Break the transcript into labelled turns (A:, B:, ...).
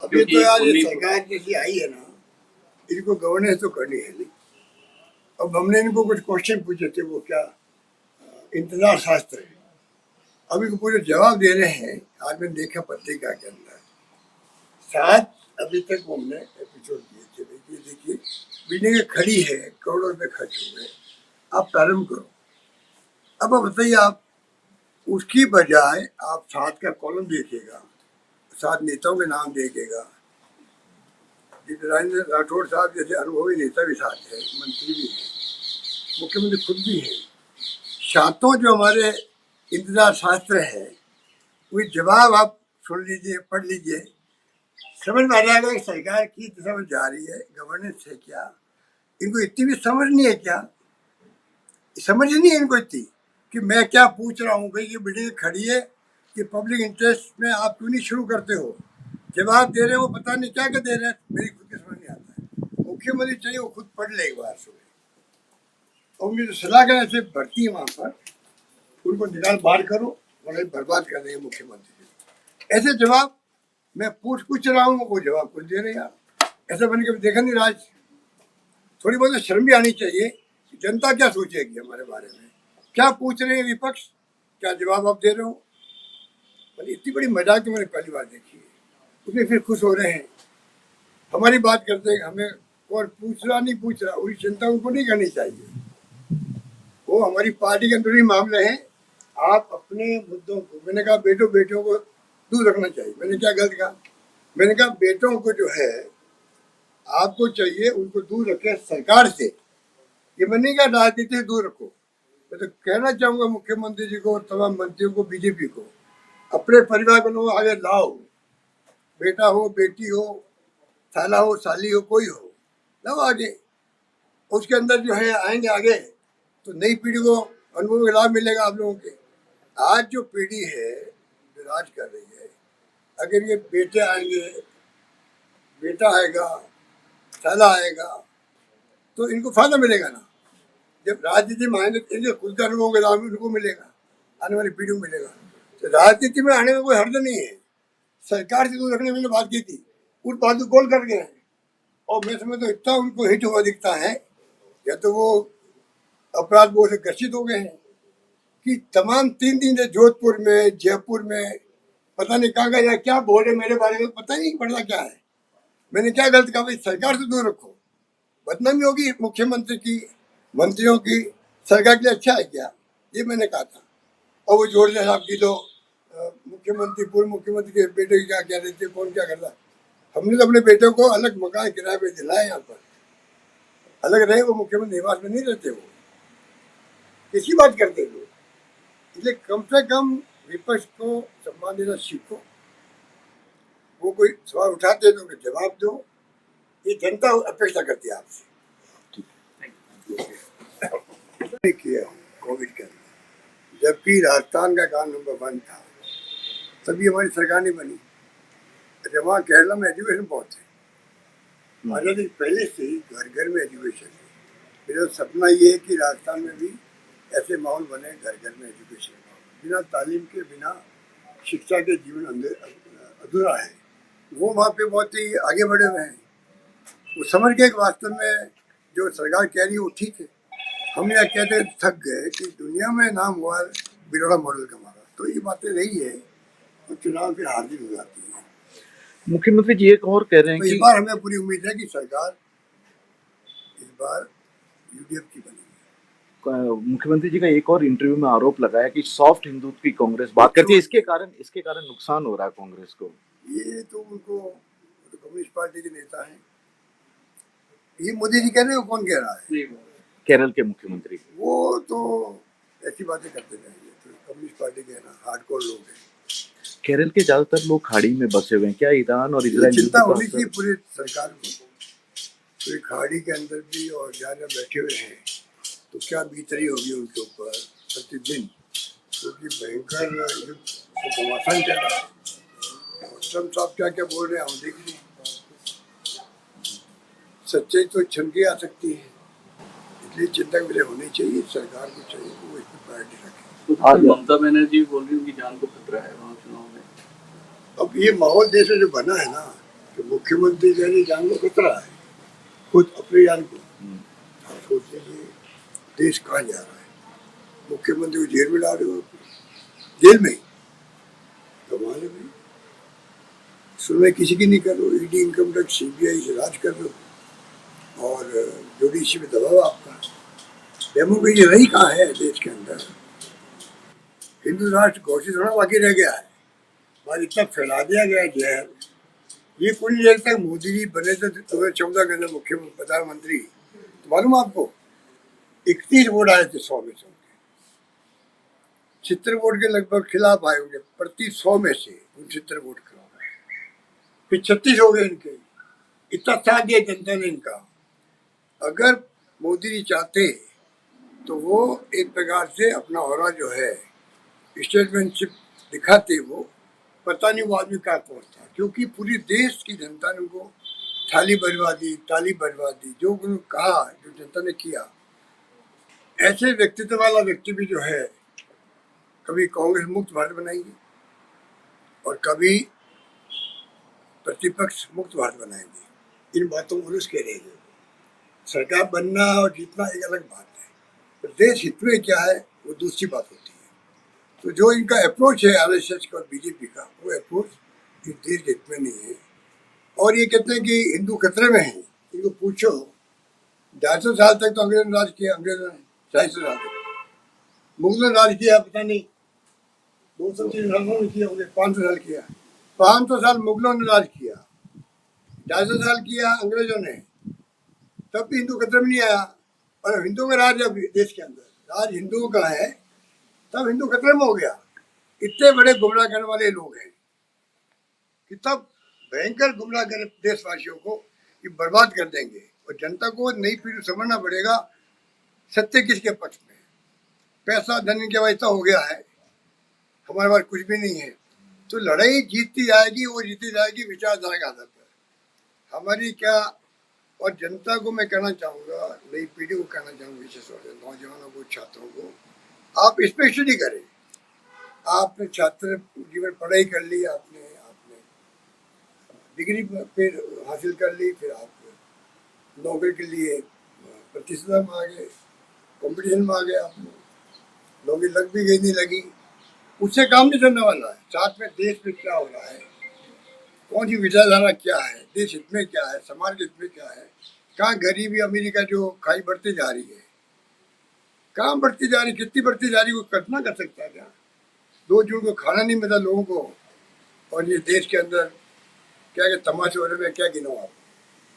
A: अभी तो यार ये सरकार जैसी आई है ना, इनको गवर्नेंस तो करनी है नहीं। अब हमने इनको कुछ क्वेश्चन पूछे थे, वो क्या इंतजार शास्त्र है, अभी को पूरे जवाब दे रहे हैं। आज मैंने देखा पत्रिका के अंदर 7 अभी तक वो हमने एपिसोड दिए थे। ये देखिए बिल्डिंग खड़ी है, करोड़ों रुपए खर्च हो गए, आप प्रारंभ करो। अब बताइए, आप उसकी बजाय आप 7 का कॉलम देखिएगा, 7 नेताओं के नाम देखेगा। राजेंद्र राठौड़ साहब जैसे अनुभवी नेता भी साथ है, मंत्री भी है, मुख्यमंत्री खुद भी है। 7 जो हमारे इंतजार शास्त्र है, वो जवाब आप सुन लीजिए, पढ़ लीजिए, समझ में आ जाएगा कि सरकार की दिशा में जा रही है। गवर्नेंस है क्या, इनको इतनी भी समझ नहीं है क्या? समझ ही नहीं है इनको इतनी कि मैं क्या पूछ रहा हूँ। भाई ये बिल्डिंग खड़ी है, कि पब्लिक इंटरेस्ट में आप क्यों नहीं शुरू करते हो? जवाब दे रहे हो, पता नहीं क्या क्या दे रहे हैं, मेरी खुद की समझ नहीं आता है। मुख्यमंत्री चाहिए वो खुद पढ़ ले एक बार सुबह, और उनकी जो सलाह का ऐसे भर्ती है वहाँ पर, उनको निकाल बाहर करो, वरना बर्बाद कर देंगे मुख्यमंत्री जी। ऐसे जवाब मैं पूछ रहा हूँ, वो जवाब कुछ दे रहे यार। ऐसा बन के देखा नहीं राज। थोड़ी बहुत शर्म भी आनी चाहिए। जनता क्या सोचेगी हमारे बारे में? क्या पूछ रहे हैं विपक्ष, क्या जवाब आप दे रहे हो? इतनी बड़ी मजाक तो मैंने पहली बार देखी है। उसमें फिर खुश हो रहे हैं, हमारी बात करते हैं, हमें और पूछ रहा नहीं पूछ रहा, उनकी चिंता उनको नहीं करनी चाहिए। वो हमारी पार्टी के अंदरूनी मामले हैं, आप अपने मुद्दों को, मैंने कहा बेटों को दूर रखना चाहिए। मैंने क्या गलत कहा? मैंने कहा बेटों को जो है आपको चाहिए उनको दूर रखें सरकार से। ये मैंने नहीं कहा राजनीति से दूर रखो। मैं तो कहना चाहूंगा मुख्यमंत्री जी को और तमाम मंत्रियों को, बीजेपी को, अपने परिवार को लोग आगे लाओ। बेटा हो, बेटी हो, साला हो, साली हो, कोई हो, लाओ आगे। उसके अंदर जो है आएंगे आगे तो नई पीढ़ी को अनुभव का लाभ मिलेगा आप लोगों के। आज जो पीढ़ी है जो राज कर रही है, अगर ये बेटे आएंगे, बेटा आएगा, साला आएगा, तो इनको फायदा मिलेगा ना। जब राजनीति में आएंगे तो इनके खुद का अनुभव का लाभ उनको मिलेगा, आने वाली पीढ़ी को मिलेगा। तो राजनीति में आने में कोई हर्ज नहीं है। सरकार से दूर रखने में बात की थी, उस बात को गोल कर गए। और मैं समझता हूँ इतना उनको हिट हुआ दिखता है, या तो वो अपराध बोध से ग्रसित हो गए हैं कि तमाम 3 दिन से जोधपुर में, जयपुर में, पता नहीं कहाँ गया, क्या बोल रहे मेरे बारे में पता ही नहीं पड़ता क्या है। मैंने क्या गलत कहा? भाई सरकार से दूर रखो, बदनामी होगी मुख्यमंत्री की, मंत्रियों की। सरकार के लिए अच्छा है क्या? ये मैंने कहा था। और वो जोड़ रहे साहब की तो मुख्यमंत्री, पूर्व मुख्यमंत्री के बेटे की क्या कह रहे थे, कौन क्या करता। हमने तो अपने बेटे को अलग मकान किराए पे दिलाया, यहाँ पर अलग रहे, वो मुख्यमंत्री निवास में नहीं रहते। वो किसी बात करते लोग। इसलिए कम से कम विपक्ष को सम्मान देना सीखो। वो कोई सवाल उठाते तो उन्हें जवाब दो। ये जनता अपेक्षा करती है आपसे। किया कोविड के अंदर, जबकि राजस्थान का काम नंबर 1 था, तभी हमारी सरकार नहीं बनी। अच्छा, वहाँ केरला में एजुकेशन बहुत है, आजादी पहले से ही घर घर में एजुकेशन है। मेरा सपना ये है कि राजस्थान में भी ऐसे माहौल बने, घर घर में एजुकेशन। बिना तालीम के, बिना शिक्षा के जीवन अधूरा है। वो वहाँ पे बहुत ही आगे बढ़े हुए हैं। वो समझ के वास्तव में जो सरकार कह रही है वो ठीक है। हम यह कहते थक गए कि दुनिया में नाम हुआ बिरोड़ा मॉडल का हमारा, तो ये बातें रही है और चुनाव फिर हार जीत हो जाती है।
B: मुख्यमंत्री जी एक और कह रहे हैं
A: तो
B: कि
A: इस बार हमें पूरी उम्मीद है कि सरकार इस बार यूडीएफ की बनेगी।
B: मुख्यमंत्री जी का एक और इंटरव्यू में आरोप लगाया कि सॉफ्ट हिंदुत्व की कांग्रेस बात करती है, इसके कारण नुकसान हो रहा है कांग्रेस को।
A: ये तो उनको, तो कम्युनिस्ट पार्टी के नेता हैं। ये मोदी जी कह रहे हैं, कौन कह रहा है?
B: केरल के मुख्यमंत्री।
A: वो तो ऐसी बातें करते रहेंगे, तो कम्युनिस्ट पार्टी के ना हार्डकोर लोग हैं।
B: केरल के ज्यादातर लोग खाड़ी में बसे हुए हैं, क्या ईरान और इजराइल
A: चिंता होनी चाहिए पूरी सरकार को। तो खाड़ी के अंदर भी और जहाँ बैठे हुए हैं, तो क्या बीतरी होगी उनके ऊपर प्रतिदिन, क्योंकि भयंकर युद्ध से घमासान चल रहा है। ट्रम्प साहब क्या क्या बोल रहे हैं हम देख रहे हैं। सच्चाई तो छनके आ सकती है, इसलिए चिंता विषय होनी चाहिए। सरकार को चाहिए वो इस पर प्रायोरिटी रखे।
C: आज ममता बनर्जी बोल रही है कि जान को खतरा है वहाँ चुनाव में।
A: अब ये माहौल देश में जो बना है ना, कि मुख्यमंत्री जैसे जान को खतरा है, खुद अपने जान को। आप सोच लीजिए देश कहाँ जा रहा है। मुख्यमंत्री को जेल में डाल रहे हो, जेल में कमाल है भाई। सुनवाई किसी की नहीं कर रहे हो, ईडी, इनकम टैक्स, सीबीआई से राज कर रहे हो और जुडिशरी में दबाव आपका। डेमोक्रेसी रही कहाँ है देश के अंदर। हिंदू राष्ट्र घोषित होना बाकी रह गया है, बाद इतना फैला दिया गया है जहर। ये कुछ देर तक मोदी जी बने थे 2014 के अंदर मुख्यमंत्री प्रधानमंत्री, तो मालूम आपको 31 वोट आए थे 100 में से। 70 वोट के लगभग खिलाफ आए होंगे प्रति 100 में से, 69 वोट खिलाफ। फिर 36 हो गए इनके। इतना साथ दिया जनता ने इनका। अगर मोदी जी चाहते तो वो एक प्रकार से अपना औरा जो है स्टेटमेंटशिप दिखाते, वो पता नहीं वो आदमी कहाँ पहुंचता, क्योंकि पूरी देश की जनता ने उनको थाली बजवा दी, ताली बजवा दी। जो उन्होंने कहा, जो जनता ने किया। ऐसे व्यक्तित्व वाला व्यक्ति भी जो है कभी कांग्रेस मुक्त भारत बनाएंगे और कभी प्रतिपक्ष मुक्त भारत बनाएंगे। इन बातों को उसके रहेंगे। सरकार बनना और जीतना एक अलग बात है, तो देश हित में क्या है वो दूसरी बात होती है। तो जो इनका अप्रोच है आरएसएस का और बीजेपी का, वो अप्रोच इस देश हित में नहीं है। और ये कहते हैं कि हिंदू खतरे में है। इनको पूछो 250 साल तक तो अंग्रेजों ने राज किया, अंग्रेजों ने 250 साल तक। मुगलों ने राज किया पता नहीं 200-300 साल किया होंगे, 500 साल किया। 500 साल मुगलों ने राज किया, 250 साल किया अंग्रेजों ने, तब भी हिंदू खतरे में नहीं आया। और हिंदुओं का राज जब देश के अंदर राज हिंदुओं का है, तब हिंदू खतरे में हो गया। इतने बड़े गुमराह करने वाले लोग हैं कि तब भयंकर गुमराह कर देशवासियों को ये बर्बाद कर देंगे। और जनता को नई पीढ़ी समझना पड़ेगा सत्य किसके पक्ष में। पैसा धन के वैसा हो गया है, हमारे पास कुछ भी नहीं है। तो लड़ाई जीतती जाएगी, वो जीती जाएगी विचारधारा के आधार पर। हमारी क्या, और जनता को मैं कहना चाहूँगा, नई पीढ़ी को कहना चाहूँगा, विशेष तौर से नौजवानों को, छात्रों को, आप इसमें स्टडी करें। आपने छात्र जीवन पढ़ाई कर ली, आपने डिग्री फिर हासिल कर ली, फिर आप नौकरी के लिए प्रतिस्पर्धा में आ गए, कंपटीशन में आ गए। आप नौकरी लग भी गई, नहीं लगी, उससे काम नहीं चलने वाला है। साथ में देश में क्या हो रहा है, कौन सी विचारधारा क्या है, देश हित में क्या है, समाज के हित में क्या है, कहाँ गरीबी अमीरी का जो खाई बढ़ती जा रही है, कहाँ बढ़ती जा रही, कितनी बढ़ती जा रही, वो कल्पना कर सकता है क्या। 2 जून को खाना नहीं मिला लोगों को, और ये देश के अंदर क्या क्या तमाशे हो रहे हैं, क्या गिनो आप।